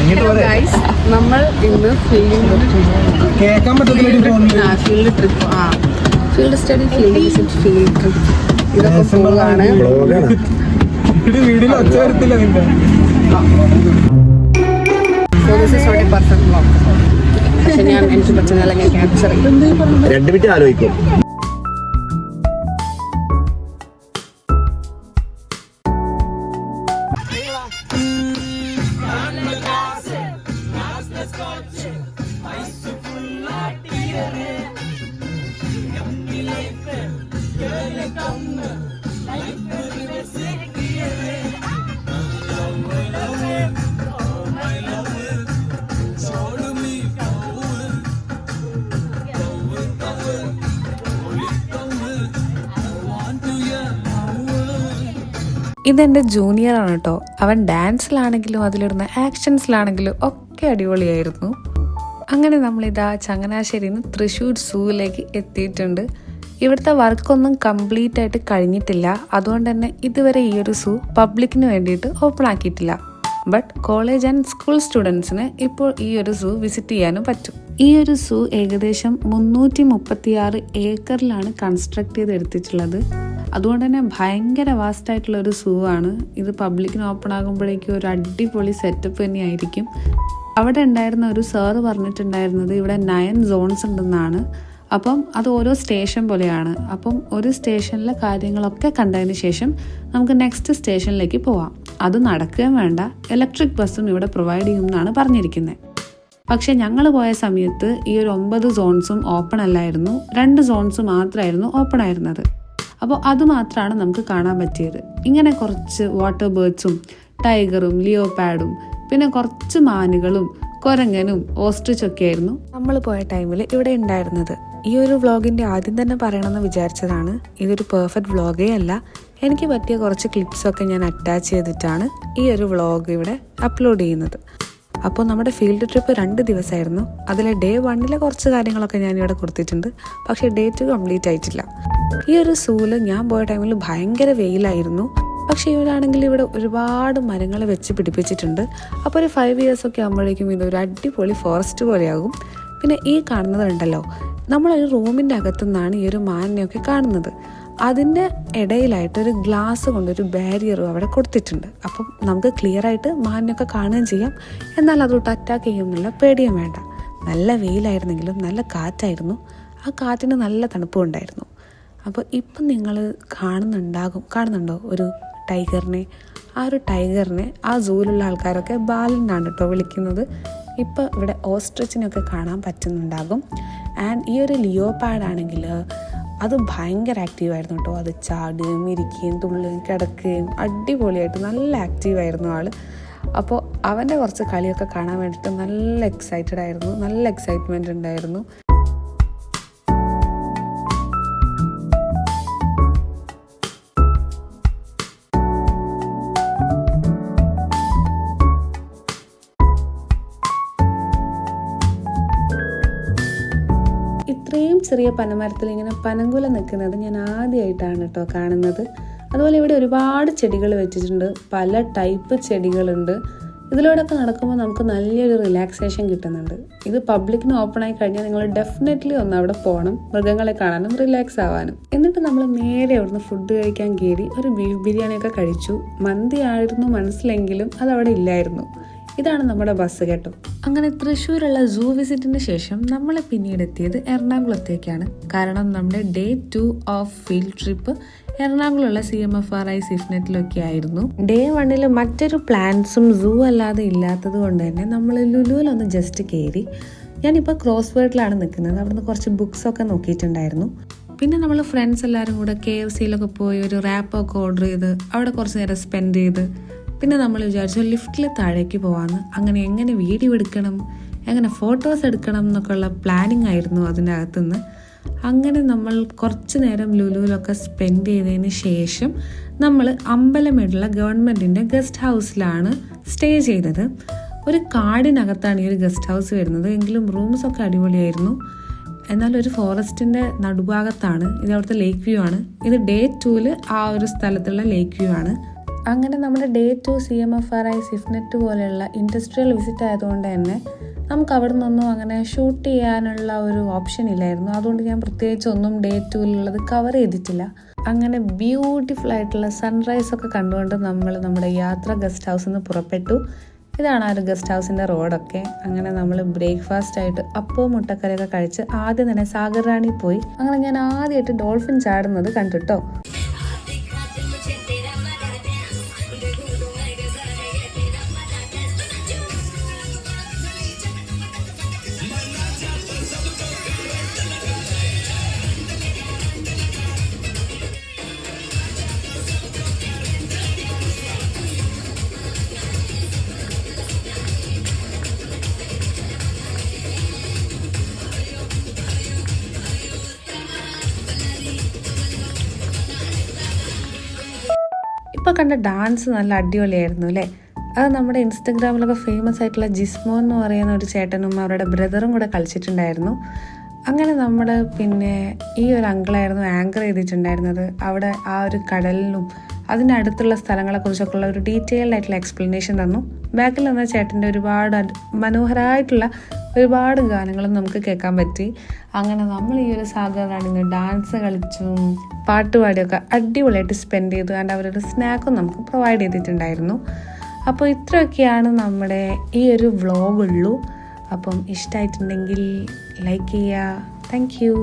Guys, നമ്മൾ ഇന്ന് field trip field study, field visit, field trip ഇതൊക്കെ പോവുകയാണ്. So this is not a perfect vlog. പക്ഷെ ഞാൻ എനിക്ക് പറ്റുന്ന ഞാൻ ക്യാപ്ചർ ചെയ്യും. 2 മിനിറ്റ് ആലോചിക്കും. ഇതെൻ്റെ ജൂനിയറാണ് കേട്ടോ. അവൻ ഡാൻസിലാണെങ്കിലും അതിലിടുന്ന ആക്ഷൻസിലാണെങ്കിലും ഒക്കെ അടിപൊളിയായിരുന്നു. അങ്ങനെ നമ്മളിതാ ചങ്ങനാശ്ശേരിയിൽ നിന്ന് തൃശ്ശൂർ സൂവിലേക്ക് എത്തിയിട്ടുണ്ട്. ഇവിടുത്തെ വർക്കൊന്നും കംപ്ലീറ്റ് ആയിട്ട് കഴിഞ്ഞിട്ടില്ല. അതുകൊണ്ട് തന്നെ ഇതുവരെ ഈ ഒരു സൂ പബ്ലിക്കിന് വേണ്ടിയിട്ട് ഓപ്പൺ ആക്കിയിട്ടില്ല. ബട്ട് കോളേജ് ആൻഡ് സ്കൂൾ സ്റ്റുഡൻസിന് ഇപ്പോൾ ഈ ഒരു സൂ വിസിറ്റ് ചെയ്യാനും പറ്റും. ഈ ഒരു സൂ ഏകദേശം 336 ഏക്കറിലാണ് കൺസ്ട്രക്ട് ചെയ്ത് എടുത്തിട്ടുള്ളത്. അതുകൊണ്ട് തന്നെ ഭയങ്കര വാസ്റ്റ് ആയിട്ടുള്ള ഒരു സൂ ആണ് ഇത്. പബ്ലിക്കിന് ഓപ്പൺ ആകുമ്പോഴേക്കും ഒരു അടിപൊളി സെറ്റപ്പ് തന്നെയായിരിക്കും. അവിടെ ഉണ്ടായിരുന്ന ഒരു സാറ് പറഞ്ഞിട്ടുണ്ടായിരുന്നത് ഇവിടെ 9 സോൺസ് ഉണ്ടെന്നാണ്. അപ്പം അത് ഓരോ സ്റ്റേഷൻ പോലെയാണ്. അപ്പം ഒരു സ്റ്റേഷനിലെ കാര്യങ്ങളൊക്കെ കണ്ടതിന് ശേഷം നമുക്ക് നെക്സ്റ്റ് സ്റ്റേഷനിലേക്ക് പോവാം. അത് നടക്കുകയും വേണ്ട, ഇലക്ട്രിക് ബസ്സും ഇവിടെ പ്രൊവൈഡ് ചെയ്യുമെന്നാണ് പറഞ്ഞിരിക്കുന്നത്. പക്ഷെ ഞങ്ങൾ പോയ സമയത്ത് ഈ ഒരു 9 സോൺസും ഓപ്പൺ അല്ലായിരുന്നു. 2 സോൺസ് മാത്രമായിരുന്നു ഓപ്പൺ ആയിരുന്നത്. അപ്പോൾ അത് മാത്രമാണ് നമുക്ക് കാണാൻ പറ്റിയത്. ഇങ്ങനെ കുറച്ച് വാട്ടർ ബേർഡ്സും ടൈഗറും ലിയോപാഡും പിന്നെ കുറച്ച് മാനുകളും കുരങ്ങനും ഓസ്ട്രിച്ചൊക്കെ ആയിരുന്നു നമ്മൾ പോയ ടൈമിൽ ഇവിടെ ഉണ്ടായിരുന്നത്. ഈ ഒരു വ്ളോഗിൻ്റെ ആദ്യം തന്നെ പറയണമെന്ന് വിചാരിച്ചതാണ്. ഇതൊരു പെർഫെക്റ്റ് വ്ളോഗേ അല്ല. എനിക്ക് പറ്റിയ കുറച്ച് ക്ലിപ്സൊക്കെ ഞാൻ അറ്റാച്ച് ചെയ്തിട്ടാണ് ഈ ഒരു വ്ളോഗ് ഇവിടെ അപ്ലോഡ് ചെയ്യുന്നത്. അപ്പോൾ നമ്മുടെ ഫീൽഡ് ട്രിപ്പ് 2 ദിവസമായിരുന്നു. അതിലെ ഡേ 1 കുറച്ച് കാര്യങ്ങളൊക്കെ ഞാനിവിടെ കൊടുത്തിട്ടുണ്ട്. പക്ഷേ ഡേ 2 കംപ്ലീറ്റ് ആയിട്ടില്ല. ഈ ഒരു സൂല് ഞാൻ പോയ ടൈമിൽ ഭയങ്കര വെയിലായിരുന്നു. പക്ഷേ ഇവരാണെങ്കിൽ ഇവിടെ ഒരുപാട് മരങ്ങൾ വെച്ച് പിടിപ്പിച്ചിട്ടുണ്ട്. അപ്പോൾ ഒരു 5 ഇയേഴ്സൊക്കെ ആകുമ്പോഴേക്കും ഇതൊരു അടിപൊളി ഫോറസ്റ്റ് പോലെയാകും. പിന്നെ ഈ കാണുന്നത് ഉണ്ടല്ലോ, നമ്മളൊരു റൂമിൻ്റെ അകത്തുനിന്നാണ് ഈ ഒരു മാനിനെയൊക്കെ കാണുന്നത്. അതിൻ്റെ ഇടയിലായിട്ട് ഒരു ഗ്ലാസ് കൊണ്ടൊരു ബാരിയറും അവിടെ കൊടുത്തിട്ടുണ്ട്. അപ്പം നമുക്ക് ക്ലിയർ ആയിട്ട് മാനിനൊക്കെ കാണുകയും ചെയ്യാം. എന്നാൽ അതൊട്ട് അറ്റാക്ക് ചെയ്യുമെന്നുള്ള പേടിയും വേണ്ട. നല്ല വെയിലായിരുന്നെങ്കിലും നല്ല കാറ്റായിരുന്നു. ആ കാറ്റിന് നല്ല തണുപ്പും ഉണ്ടായിരുന്നു. അപ്പോൾ ഇപ്പം നിങ്ങൾ കാണുന്നുണ്ടോ ഒരു ടൈഗറിനെ? ആ ഒരു ടൈഗറിനെ ആ സൂവിലുള്ള ആൾക്കാരൊക്കെ ബാലൻ എന്നാണ് കേട്ടോ വിളിക്കുന്നത്. ഇപ്പോൾ ഇവിടെ ഓസ്ട്രിച്ചിനൊക്കെ കാണാൻ പറ്റുന്നുണ്ടാകും. ആൻഡ് ഈ ഒരു ലിയോപാഡാണെങ്കിൽ അത് ഭയങ്കര ആക്റ്റീവായിരുന്നു കേട്ടോ. അത് ചാടുകയും ഇരിക്കുകയും തുള്ളുകയും കിടക്കുകയും അടിപൊളിയായിട്ട് നല്ല ആക്റ്റീവായിരുന്നു ആൾ. അപ്പോൾ അവൻ്റെ കുറച്ച് കളിയൊക്കെ കാണാൻ വേണ്ടിയിട്ട് നല്ല എക്സൈറ്റഡ് ആയിരുന്നു. നല്ല എക്സൈറ്റ്മെൻറ്റ് ഉണ്ടായിരുന്നു. ഇത്രയും ചെറിയ പനമരത്തിൽ ഇങ്ങനെ പനങ്കുല നിൽക്കുന്നത് ഞാൻ ആദ്യമായിട്ടാണ് കേട്ടോ കാണുന്നത്. അതുപോലെ ഇവിടെ ഒരുപാട് ചെടികൾ വെച്ചിട്ടുണ്ട്. പല ടൈപ്പ് ചെടികളുണ്ട്. ഇതിലൂടെയൊക്കെ നടക്കുമ്പോൾ നമുക്ക് നല്ലൊരു റിലാക്സേഷൻ കിട്ടുന്നുണ്ട്. ഇത് പബ്ലിക്കിന് ഓപ്പൺ ആയി കഴിഞ്ഞാൽ നിങ്ങൾ ഡെഫിനറ്റ്ലി ഒന്ന് അവിടെ പോകണം, മൃഗങ്ങളെ കാണാനും റിലാക്സ് ആവാനും. എന്നിട്ട് നമ്മൾ നേരെ അവിടുന്ന് ഫുഡ് കഴിക്കാൻ കയറി ഒരു ബീഫ് ബിരിയാണിയൊക്കെ കഴിച്ചു. മന്തി ആയിരുന്നു മനസ്സിലെങ്കിലും അതവിടെ ഇല്ലായിരുന്നു. ഇതാണ് നമ്മുടെ ബസ് കേട്ടോ. അങ്ങനെ തൃശ്ശൂരുള്ള സൂ വിസിറ്റിന് ശേഷം നമ്മൾ പിന്നീട് എത്തിയത് എറണാകുളത്തേക്കാണ്. കാരണം നമ്മുടെ ഡേ 2 ഓഫ് ഫീൽഡ് ട്രിപ്പ് എറണാകുളമുള്ള CMFRI സിഫ്നെറ്റിലൊക്കെ ആയിരുന്നു. ഡേ 1 മറ്റൊരു പ്ലാൻസും സൂ അല്ലാതെ ഇല്ലാത്തത് കൊണ്ട് തന്നെ നമ്മൾ ലുലുവിലൊന്ന് ജസ്റ്റ് കയറി. ഞാനിപ്പോൾ ക്രോസ് വേർഡിലാണ് നിൽക്കുന്നത്. അവിടുന്ന് കുറച്ച് ബുക്സൊക്കെ നോക്കിയിട്ടുണ്ടായിരുന്നു. പിന്നെ നമ്മൾ ഫ്രണ്ട്സ് എല്ലാവരും കൂടെ KFCയിലൊക്കെ പോയി ഒരു റാപ്പൊക്കെ ഓർഡർ ചെയ്ത് അവിടെ കുറച്ച് നേരം സ്പെൻഡ് ചെയ്ത് പിന്നെ നമ്മൾ വിചാരിച്ചു ലിഫ്റ്റിൽ താഴേക്ക് പോകാമെന്ന്. അങ്ങനെ എങ്ങനെ വീഡിയോ എടുക്കണം, എങ്ങനെ ഫോട്ടോസ് എടുക്കണം എന്നൊക്കെയുള്ള പ്ലാനിങ് ആയിരുന്നു അതിനകത്തുനിന്ന്. അങ്ങനെ നമ്മൾ കുറച്ച് നേരം ലുലുവിലൊക്കെ സ്പെൻഡ് ചെയ്തതിന് ശേഷം നമ്മൾ അമ്പലമേടുള്ള ഗവൺമെൻറ്റിൻ്റെ ഗസ്റ്റ് ഹൗസിലാണ് സ്റ്റേ ചെയ്തത്. ഒരു കാടിനകത്താണ് ഈ ഒരു ഗസ്റ്റ് ഹൗസ് വരുന്നത്. എങ്കിലും റൂംസൊക്കെ അടിപൊളിയായിരുന്നു. എന്നാൽ ഒരു ഫോറസ്റ്റിൻ്റെ നടുഭാഗത്താണ്. ഇത് അവിടുത്തെ ലേക്ക് വ്യൂ ആണ്. ഇത് ഡേ 2 ആ ഒരു സ്ഥലത്തുള്ള ലേക്ക് വ്യൂ ആണ്. അങ്ങനെ നമ്മുടെ ഡേ 2 CMFRI സിഫ്നെറ്റ് പോലെയുള്ള ഇൻഡസ്ട്രിയൽ വിസിറ്റ് ആയതുകൊണ്ട് തന്നെ നമുക്ക് അവിടെ നിന്നൊന്നും അങ്ങനെ ഷൂട്ട് ചെയ്യാനുള്ള ഒരു ഓപ്ഷൻ ഇല്ലായിരുന്നു. അതുകൊണ്ട് ഞാൻ പ്രത്യേകിച്ച് ഒന്നും ഡേ 2-ലുള്ളത് കവർ ചെയ്തിട്ടില്ല. അങ്ങനെ ബ്യൂട്ടിഫുൾ ആയിട്ടുള്ള സൺറൈസ് ഒക്കെ കണ്ടുകൊണ്ട് നമ്മൾ നമ്മുടെ യാത്ര ഗസ്റ്റ് ഹൗസിൽ നിന്ന് പുറപ്പെട്ടു. ഇതാണ് ആ ഒരു ഗസ്റ്റ് ഹൗസിൻ്റെ റോഡൊക്കെ. അങ്ങനെ നമ്മൾ ബ്രേക്ക്ഫാസ്റ്റ് ആയിട്ട് അപ്പവും മുട്ടക്കറിയൊക്കെ കഴിച്ച് ആദ്യം തന്നെ സാഗർ റാണി പോയി. അങ്ങനെ ഞാൻ ആദ്യമായിട്ട് ഡോൾഫിൻ ചാടുന്നത് കണ്ടിട്ടോ. ഇപ്പോൾ കണ്ട ഡാൻസ് നല്ല അടിപൊളിയായിരുന്നു അല്ലേ? അത് നമ്മുടെ ഇൻസ്റ്റഗ്രാമിലൊക്കെ ഫേമസ് ആയിട്ടുള്ള ജിസ്മോ എന്ന് പറയുന്ന ഒരു ചേട്ടനും അവരുടെ ബ്രദറും കൂടെ കളിച്ചിട്ടുണ്ടായിരുന്നു. അങ്ങനെ നമ്മൾ പിന്നെ ഈ ഒരു അങ്കിളായിരുന്നു ആങ്കർ ചെയ്തിട്ടുണ്ടായിരുന്നത്. അവിടെ ആ ഒരു കടലിലും അതിനടുത്തുള്ള സ്ഥലങ്ങളെക്കുറിച്ചൊക്കെ ഉള്ള ഒരു ഡീറ്റെയിൽഡ് ആയിട്ടുള്ള എക്സ്പ്ലനേഷൻ തന്നു. ബാക്കിൽ നിന്ന ചേട്ടൻ്റെ ഒരുപാട് മനോഹരമായിട്ടുള്ള ഒരുപാട് ഗാനങ്ങളും നമുക്ക് കേൾക്കാൻ പറ്റി. അങ്ങനെ നമ്മൾ ഈ ഒരു സാഗർ റാണിന്ന് ഡാൻസ് കളിച്ചും പാട്ടുപാടിയൊക്കെ അടിപൊളിയായിട്ട് സ്പെൻഡ് ചെയ്തു. ആൻഡ് അവരൊരു സ്നാക്കും നമുക്ക് പ്രൊവൈഡ് ചെയ്തിട്ടുണ്ടായിരുന്നു. അപ്പോൾ ഇത്രയൊക്കെയാണ് നമ്മുടെ ഈ ഒരു വ്ളോഗുള്ളൂ. അപ്പം ഇഷ്ടമായിട്ടുണ്ടെങ്കിൽ ലൈക്ക് ചെയ്യുക. Thank you.